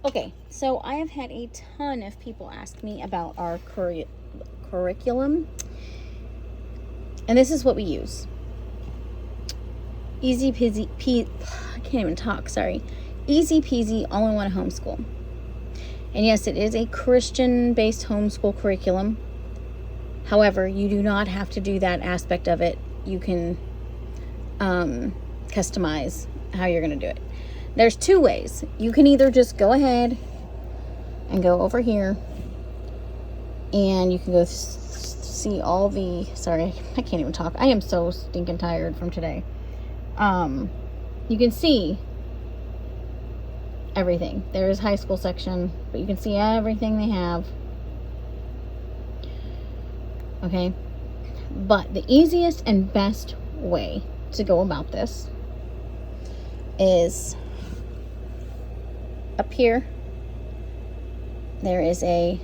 Okay, so I have had a ton of people ask me about our curriculum, and this is what we use. Easy peasy, I can't even talk, sorry. Easy peasy, all-in-one homeschool. And yes, it is a Christian-based homeschool curriculum. However, you do not have to do that aspect of it. You can customize how you're going to do it. There's two ways. You can either just go ahead and go over here, and you can go see all the, sorry, I can't even talk. I am so stinking tired from today. You can see everything. There is high school section, but you can see everything they have. Okay. But the easiest and best way to go about this is up here. There is a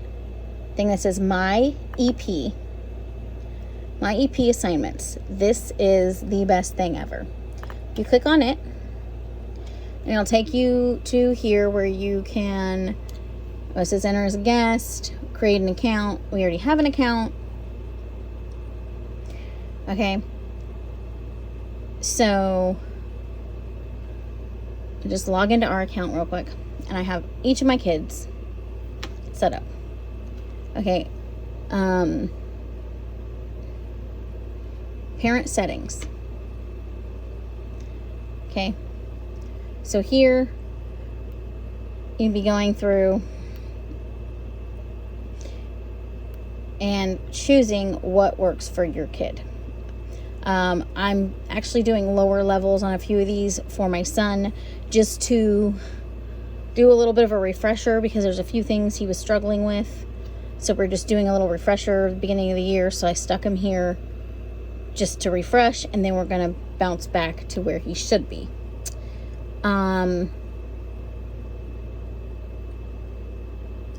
thing that says My EP assignments. This is the best thing ever. You click on it, and it'll take you to here where you can, it says enter as a guest, create an account. We already have an account. Okay. So just log into our account real quick, and I have each of my kids set up. Okay. Parent settings. Okay. So here you'd be going through and choosing what works for your kid. I'm actually doing lower levels on a few of these for my son, just to do a little bit of a refresher, because there's a few things he was struggling with. So we're just doing a little refresher at the beginning of the year. So I stuck him here just to refresh, and then we're going to bounce back to where he should be.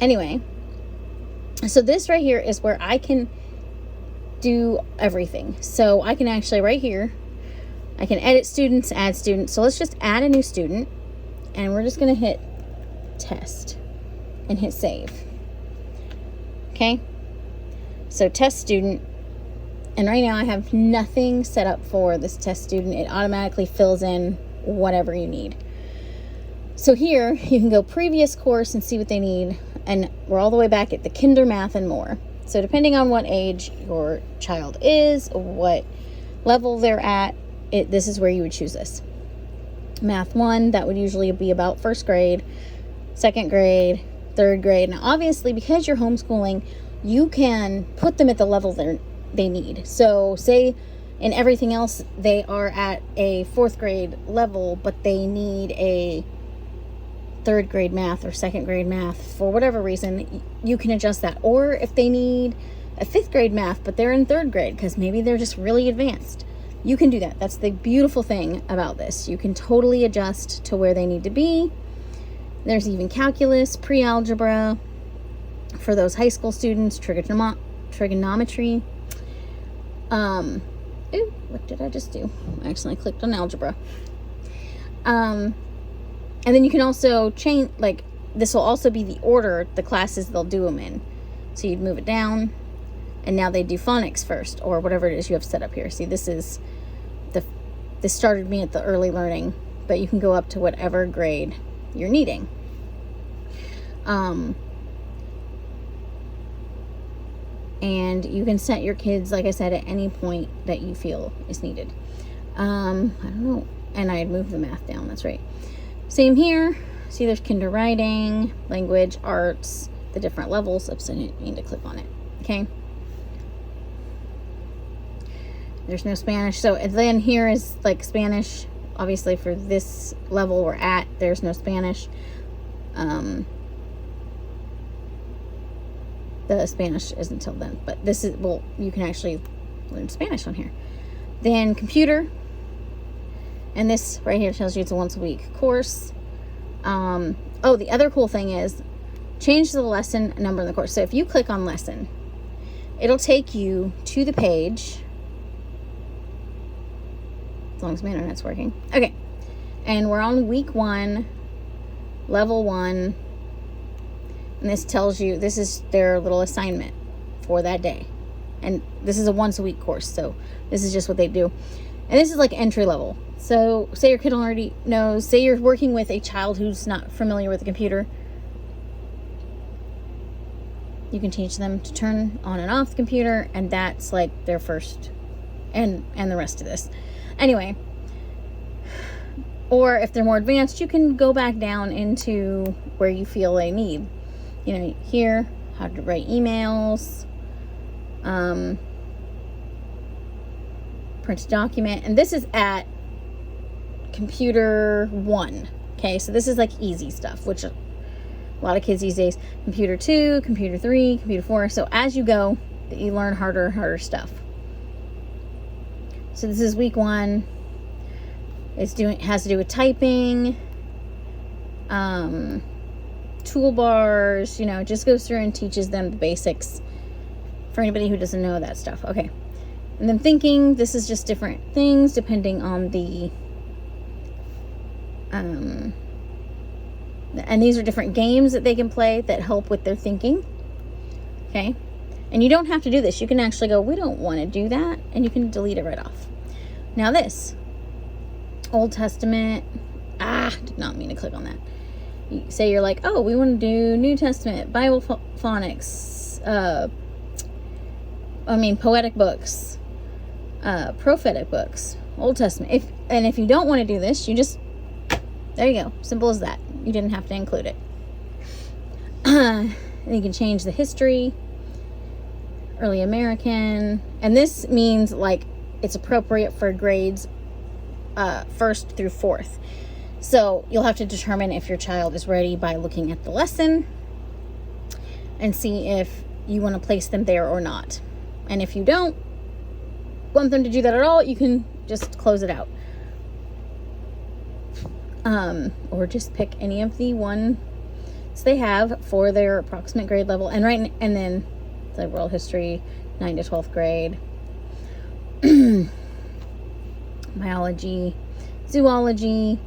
Anyway, so this right here is where I can do everything. So I can actually right here, I can edit students, add students. So let's just add a new student, and we're just going to hit test and hit save. Okay. So test student. And right now I have nothing set up for this test student. It automatically fills in whatever you need. So here you can go previous course and see what they need. And we're all the way back at the kinder math and more. So depending on what age your child is, what level they're at, this is where you would choose this. Math 1, that would usually be about first grade, second grade, third grade. Now obviously, because you're homeschooling, you can put them at the level they need. So say in everything else they are at a fourth grade level, but they need a third grade math or second grade math for whatever reason, you can adjust that. Or if they need a fifth grade math, but they're in third grade because maybe they're just really advanced, you can do that. That's the beautiful thing about this. You can totally adjust to where they need to be. There's even calculus, pre-algebra for those high school students, trigonometry. Ooh, what did I just do? I accidentally clicked on algebra. And then you can also change, like, this will also be the order, the classes they'll do them in. So you'd move it down, and now they do phonics first, or whatever it is you have set up here. See, this started me at the early learning, but you can go up to whatever grade you're needing. And you can set your kids, like I said, at any point that you feel is needed. I don't know. And I'd move the math down, that's right. Same here. See, there's kinder writing, language, arts, the different levels. Oops, I didn't mean to click on it. Okay. There's no Spanish. So then here is like Spanish. Obviously for this level we're at, there's no Spanish. The Spanish isn't until then, but this is, well, you can actually learn Spanish on here. Then computer. And this right here tells you it's a once a week course. Oh, the other cool thing is change the lesson number in the course. So if you click on lesson, it'll take you to the page, as long as my internet's working. Okay. And we're on week 1, level 1, And this tells you, this is their little assignment for that day. And this is a once a week course, so this is just what they do. And this is like entry level. So say your kid already knows, say you're working with a child who's not familiar with the computer. You can teach them to turn on and off the computer, and that's like their first, and the rest of this. Anyway, or if they're more advanced, you can go back down into where you feel they need. You know, here, how to write emails, print a document, and this is at computer 1. Okay, so this is like easy stuff, which a lot of kids these days. Computer 2, computer 3, computer 4. So as you go, you learn harder and harder stuff. So this is week 1. Has to do with typing, toolbars. You know, it just goes through and teaches them the basics for anybody who doesn't know that stuff. Okay. And then thinking, this is just different things depending on the, and these are different games that they can play that help with their thinking. Okay. And you don't have to do this. You can actually go, we don't want to do that. And you can delete it right off. Now this, Old Testament. Did not mean to click on that. You say you're like, oh, we want to do New Testament, Bible phonics, poetic books, prophetic books, Old Testament. If you don't want to do this, you just, there you go. Simple as that. You didn't have to include it. You can change the history, early American, and this means like it's appropriate for grades 1st through 4th. So you'll have to determine if your child is ready by looking at the lesson and see if you want to place them there or not. And if you don't want them to do that at all, you can just close it out. Or just pick any of the ones they have for their approximate grade level. And then the world history, 9th to 12th grade. Biology, zoology,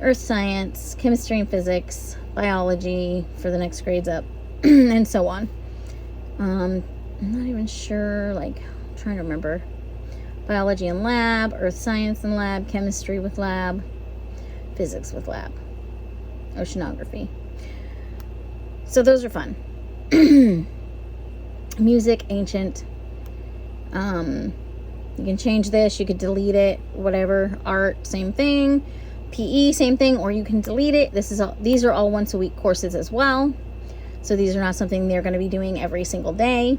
earth science, chemistry and physics, biology for the next grades up, and so on. I'm not even sure, I'm trying to remember. Biology and lab, earth science and lab, chemistry with lab, physics with lab, oceanography. So those are fun. Music, ancient. You can change this, you could delete it, whatever. Art, same thing. PE, same thing, or you can delete it. These are all once a week courses as well. So these are not something they're going to be doing every single day.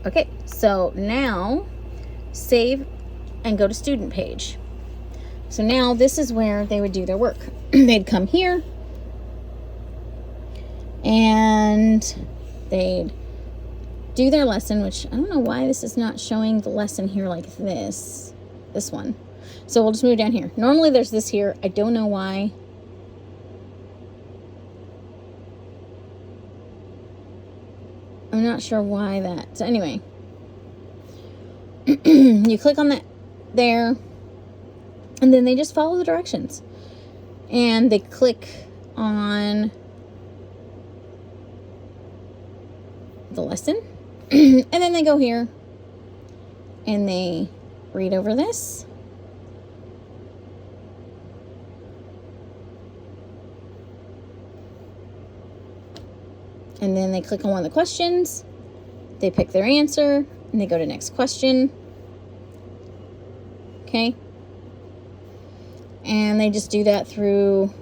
Okay, so now save and go to student page. So now this is where they would do their work. They'd come here and they'd do their lesson, which I don't know why this is not showing the lesson here like this one. So we'll just move down here. Normally there's this here. I don't know why. I'm not sure why that. So anyway, you click on that there, and then they just follow the directions. And they click on the lesson, and then they go here, and they read over this. And then they click on one of the questions, they pick their answer, and they go to next question. Okay? And they just do that through,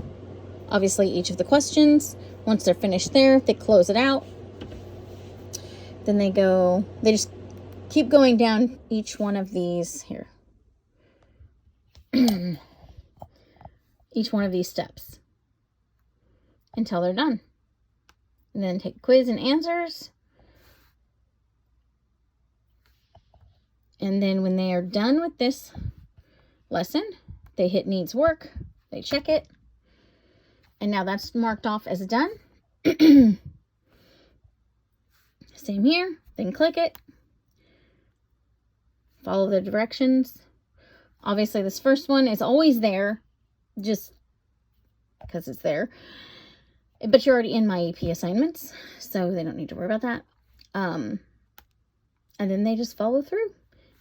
obviously, each of the questions. Once they're finished there, they close it out. Then they just keep going down each one of these here. Each one of these steps until they're done. And then take quiz and answers. And then when they are done with this lesson, they hit needs work, they check it, and now that's marked off as done. Same here, then click it, follow the directions. Obviously this first one is always there, just because it's there. But you're already in my AP assignments, so they don't need to worry about that. And then they just follow through.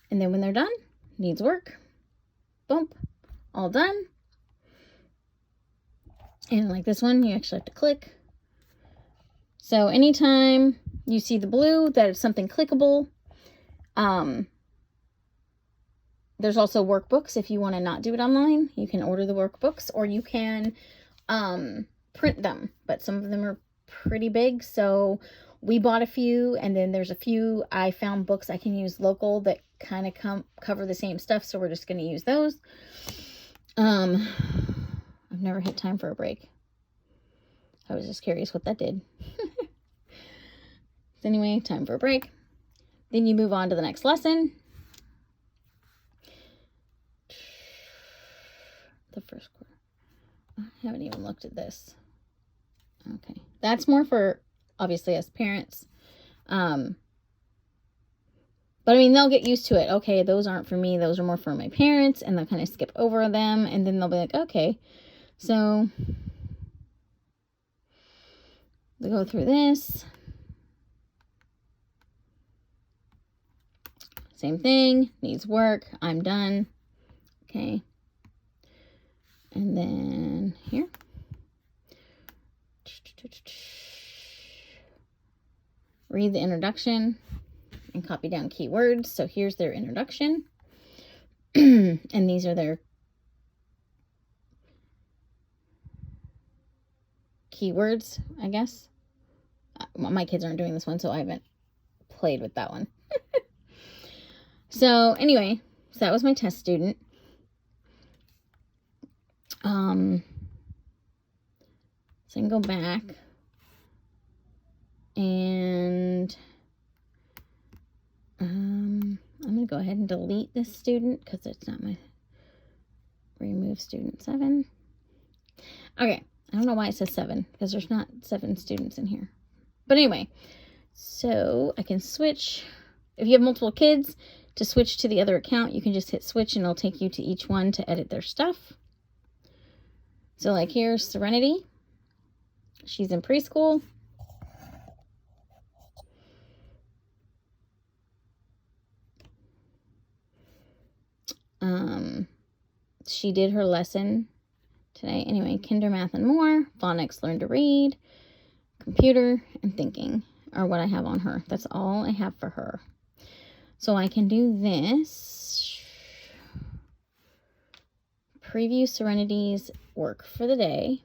And then when they're done, needs work, bump, all done. And like this one, you actually have to click. So anytime you see the blue, that is something clickable. There's also workbooks. If you want to not do it online, you can order the workbooks, or you can print them. But some of them are pretty big, so we bought a few, and then there's a few I found books I can use local that kind of cover the same stuff, so we're just going to use those. I've never hit time for a break. I was just curious what that did. So anyway, time for a break. Then you move on to the next lesson. The first quarter. I haven't even looked at this. Okay. That's more for, obviously, us parents. But I mean, they'll get used to it. Okay, those aren't for me. Those are more for my parents. And they'll kind of skip over them. And then they'll be like, okay. So, they go through this. Same thing. Needs work. I'm done. Okay. And then here. Read the introduction and copy down keywords. So here's their introduction. And these are their keywords, I guess. My kids aren't doing this one, so I haven't played with that one. So anyway, so that was my test student. So I can go back and I'm going to go ahead and delete this student because it's not my remove student 7. Okay. I don't know why it says 7 because there's not 7 students in here. But anyway, so I can switch. If you have multiple kids, to switch to the other account, you can just hit switch and it'll take you to each one to edit their stuff. So like here's Serenity. She's in preschool. She did her lesson today. Anyway, Kinder Math and More, Phonics Learn to Read, Computer, and Thinking are what I have on her. That's all I have for her. So I can do this. Preview Serenity's work for the day.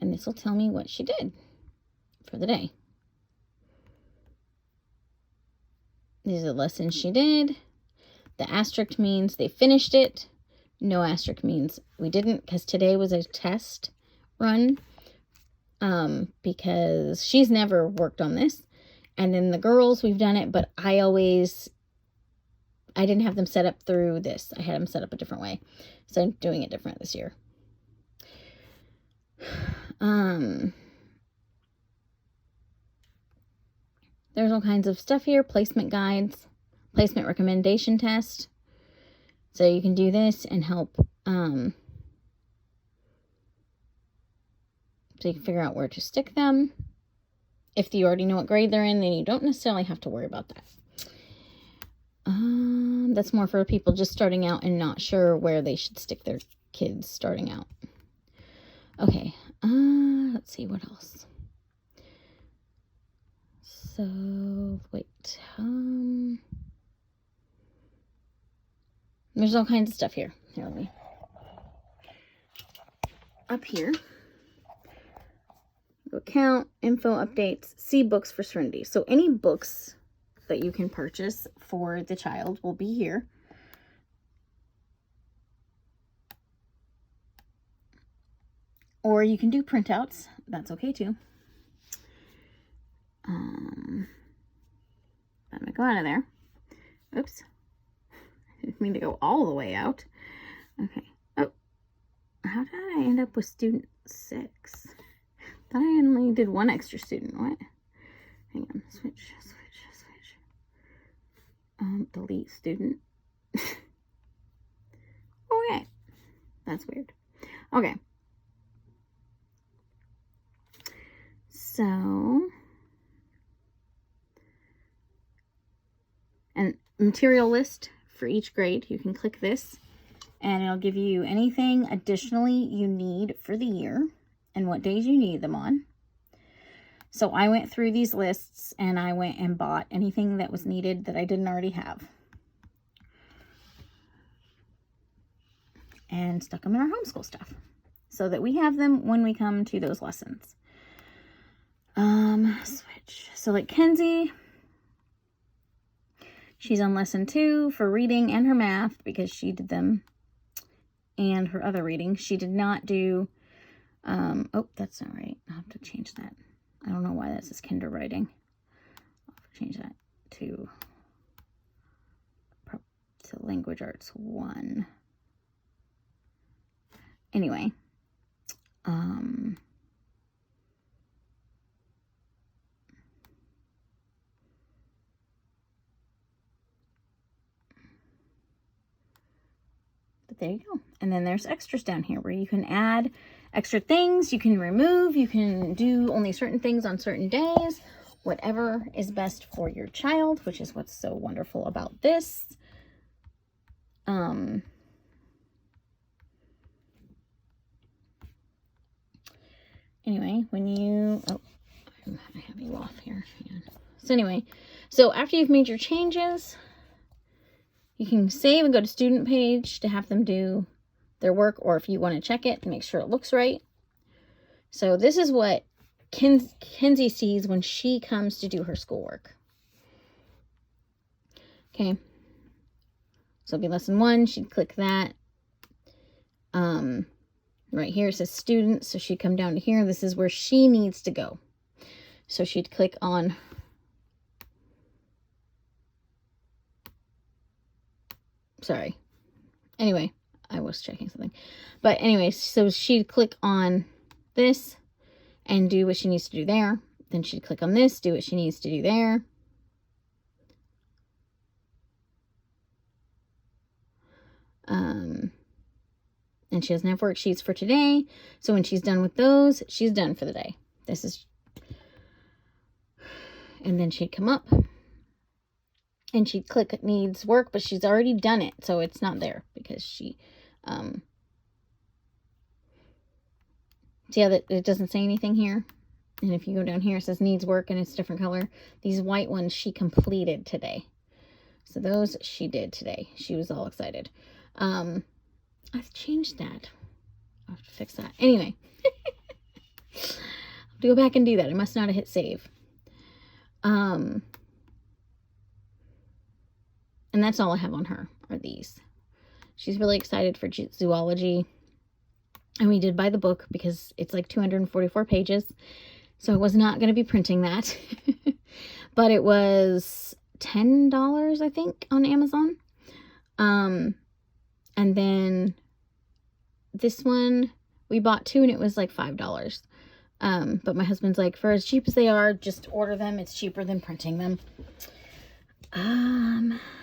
And this will tell me what she did for the day. These are the lessons she did. The asterisk means they finished it. No asterisk means we didn't, because today was a test run. Because she's never worked on this. And then the girls, we've done it, but I didn't have them set up through this. I had them set up a different way. So I'm doing it different this year. There's all kinds of stuff here. Placement guides, placement recommendation test. So you can do this and help, so you can figure out where to stick them. If you already know what grade they're in, then you don't necessarily have to worry about that. That's more for people just starting out and not sure where they should stick their kids starting out. Okay, let's see what else. So, wait, there's all kinds of stuff here. Here, let me, up here. Account, info, updates, see books for Serenity. So any books that you can purchase for the child will be here. Or you can do printouts. That's okay too. I'm gonna go out of there. Oops. I didn't mean to go all the way out. Okay. Oh, how did I end up with student 6? I thought I only did one extra student. What? Hang on. Switch. Delete student. Okay. That's weird. Okay. So, and material list for each grade. You can click this and it'll give you anything additionally you need for the year and what days you need them on. So I went through these lists and I went and bought anything that was needed that I didn't already have. And stuck them in our homeschool stuff so that we have them when we come to those lessons. Switch. So like Kenzie, she's on lesson 2 for reading and her math because she did them, and her other reading. She did not do, oh, that's not right. I'll have to change that. I don't know why that says kinder writing. I'll have to change that to language arts 1. Anyway, but there you go. And then there's extras down here where you can add extra things, you can remove, you can do only certain things on certain days, whatever is best for your child, which is what's so wonderful about this. Anyway, when you, oh, I have you off here. Yeah. So anyway, so after you've made your changes, you can save and go to student page to have them do their work, or if you want to check it and make sure it looks right. So this is what Kenzie sees when she comes to do her schoolwork. Okay. So it'll be lesson 1. She'd click that. Right here it says students, so she'd come down to here. This is where she needs to go. So she'd click on sorry. Anyway, I was checking something. But anyway, so she'd click on this and do what she needs to do there. Then she'd click on this, do what she needs to do there. And she doesn't have worksheets for today. So when she's done with those, she's done for the day. This is, and then she'd come up and she'd click needs work, but she's already done it. So it's not there because she, see how that it doesn't say anything here? And if you go down here, it says needs work and it's a different color. These white ones she completed today. So those she did today. She was all excited. I've changed that. I'll have to fix that. Anyway, I'll have to go back and do that. I must not have hit save. And that's all I have on her are these. She's really excited for zoology. And we did buy the book because it's like 244 pages. So I was not going to be printing that. But it was $10, I think, on Amazon. And then this one, we bought 2 and it was like $5. But my husband's like, for as cheap as they are, just order them. It's cheaper than printing them.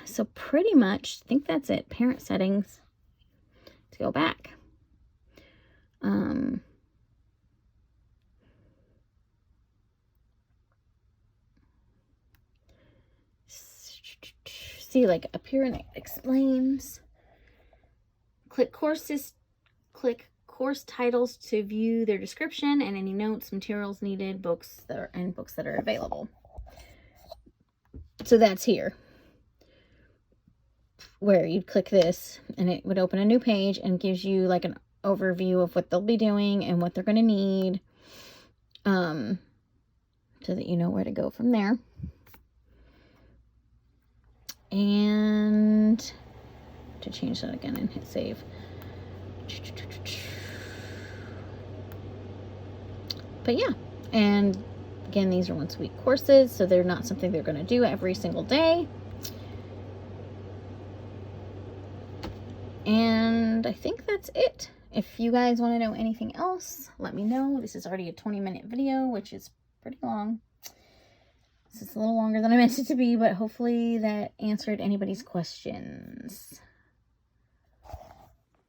So pretty much, I think that's it. Parent settings. Let's go back. See, like up here and it explains. Click courses, click course titles to view their description and any notes, materials needed, books that are available. So that's here where you'd click this and it would open a new page and gives you like an overview of what they'll be doing and what they're going to need, so that you know where to go from there. And to change that again and hit save. But yeah, and again, these are once-a-week courses, so they're not something they're going to do every single day. And I think that's it. If you guys want to know anything else, let me know. This is already a 20-minute video, which is pretty long. This is a little longer than I meant it to be, but hopefully that answered anybody's questions.